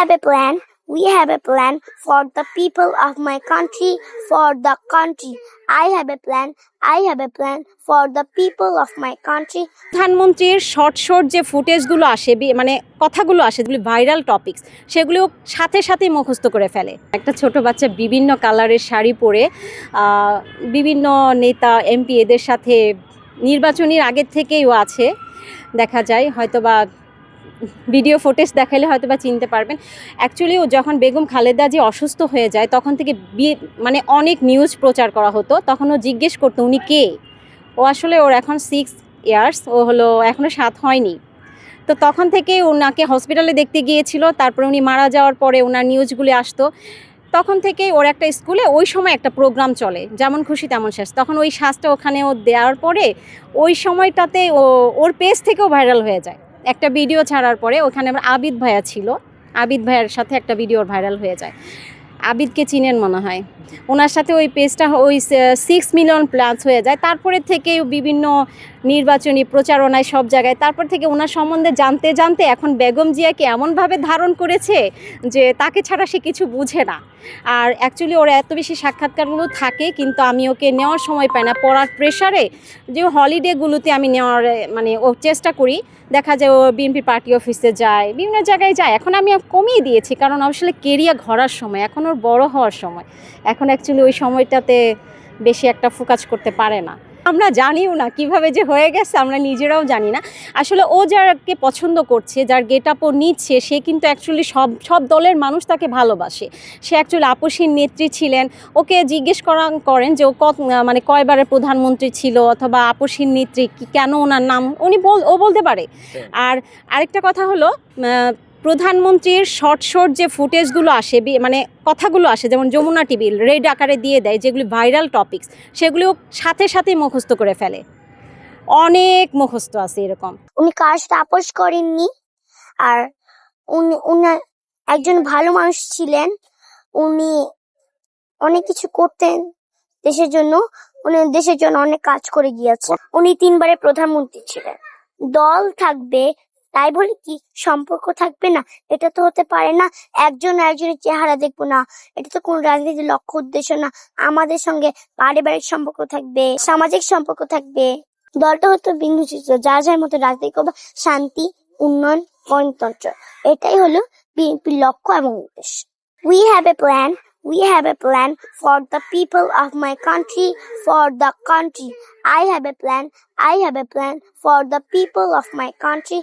have a plan. We have a plan for the people of my country, for the country. I have a plan. I have a plan for the people of my country. প্রধানমন্ত্রীর short যে ফুটেজগুলো আসে মানে কথাগুলো আসে যেগুলি viral topics সেগুলো সাথে সাথেই মুখস্থ করে ফেলে। একটা ছোট বাচ্চা বিভিন্ন কালারের শাড়ি পরে বিভিন্ন নেতা এমপি এদের সাথে নির্বাচনের আগের থেকেই ও আছে, দেখা যায় হয়তোবা ভিডিও ফুটেজ দেখালে হয়তো বা চিনতে পারবেন। অ্যাকচুয়ালি ও যখন বেগম খালেদা জি অসুস্থ হয়ে যায় তখন থেকে মানে অনেক নিউজ প্রচার করা হতো, তখন ও জিজ্ঞেস করতো উনি কে। ও আসলে ওর এখন 6 ইয়ার্স, ও হলো এখনও 7 হয়নি। তো তখন থেকে ওনাকে হসপিটালে দেখতে গিয়েছিল, তারপরে উনি মারা যাওয়ার পরে ওনার নিউজগুলি আসতো। তখন থেকেই ওর একটা স্কুলে ওই সময় একটা প্রোগ্রাম চলে, যেমন খুশি তেমন শ্বাস। তখন ওই শ্বাসটা ওখানে ও দেওয়ার পরে ওই সময়টাতে ওর পেজ থেকেও ভাইরাল হয়ে যায়। একটা ভিডিও ছাড়ার পরে ওখানে আমার আবিদ ভাইয়া ছিল, আবিদ ভাইয়ার সাথে একটা ভিডিও ভাইরাল হয়ে যায়। আবিদকে চিনেন মনে হয়, ওনার সাথে ওই পেজটা ওই 6 মিলিয়ন প্লাস হয়ে যায়। তারপরে থেকে বিভিন্ন নির্বাচনী প্রচারণায় সব জায়গায়, তারপর থেকে ওনার সম্বন্ধে জানতে জানতে এখন বেগম জিয়াকে এমনভাবে ধারণ করেছে যে তাকে ছাড়া সে কিছু বুঝে না। আর অ্যাকচুয়ালি ওর এত বেশি সাক্ষাৎকারগুলো থাকে, কিন্তু আমি ওকে নেওয়ার সময় পাই না পড়ার প্রেশারে। যে হলিডেগুলোতে আমি নেওয়ার মানে ও চেষ্টা করি, দেখা যায় ও বিএনপি পার্টি অফিসে যায়, বিভিন্ন জায়গায় যায়। এখন আমি কমিয়ে দিয়েছি, কারণ আসলে কেরিয়ার ঘরার সময়, এখন ওর বড় হওয়ার সময়। এখন অ্যাকচুয়ালি ওই সময়টাতে বেশি একটা ফোকাস করতে পারে না। আমরা জানিও না কিভাবে যে হয়ে গেছে, আমরা নিজেরাও জানি না। আসলে ও যাকে পছন্দ করছে, যার গেট আপ ও নিচ্ছে, সে কিন্তু অ্যাকচুয়ালি সব দলের মানুষ তাকে ভালোবাসে। সে অ্যাকচুয়ালি আপসীর নেত্রী ছিলেন। ওকে জিজ্ঞেস করেন যে ও মানে কয়বারের প্রধানমন্ত্রী ছিল, অথবা আপসীর নেত্রী কেন ওনার নাম ও বলতে পারে। আর আরেকটা কথা হলো, প্রধানমন্ত্রীর শর্ট যে ফুটেজগুলো আসে মানে কথাগুলো আসে, যেমন যমুনা টিভি রেড আকারে দিয়ে দেয় যেগুলি ভাইরাল টপিকস, সেগুলো সাথে সাথেই মুখস্থ করে ফেলে। অনেক মুখস্থ আছে এরকম। উনি কার সাথে আপোষ করেননি, আর উনি একজন ভালো মানুষ ছিলেন। উনি অনেক কিছু করতেন দেশের জন্য, উনি দেশের জন্য অনেক কাজ করে গিয়েছে। উনি 3 বারের প্রধানমন্ত্রী ছিলেন। দল থাকবে তাই বলে কি সম্পর্ক থাকবে না? এটা তো হতে পারে না। একজন একজনের চেহারা দেখবো না, এটা তো কোন রাজনীতির লক্ষ্য উদ্দেশ্য না। আমাদের সঙ্গে পারিবারিক সম্পর্ক থাকবে, সামাজিক সম্পর্ক থাকবে। দলটা হতো বিন্দুচিত্র, যার যার মতো রাজনীতি করবে, শান্তি, উন্নয়ন, গণতন্ত্র, এটাই হলো বিএনপির লক্ষ্য এবং উদ্দেশ্য। We have a plan. We have a plan for the people of my country, for the country. I have a plan. I have a plan for the people of my country.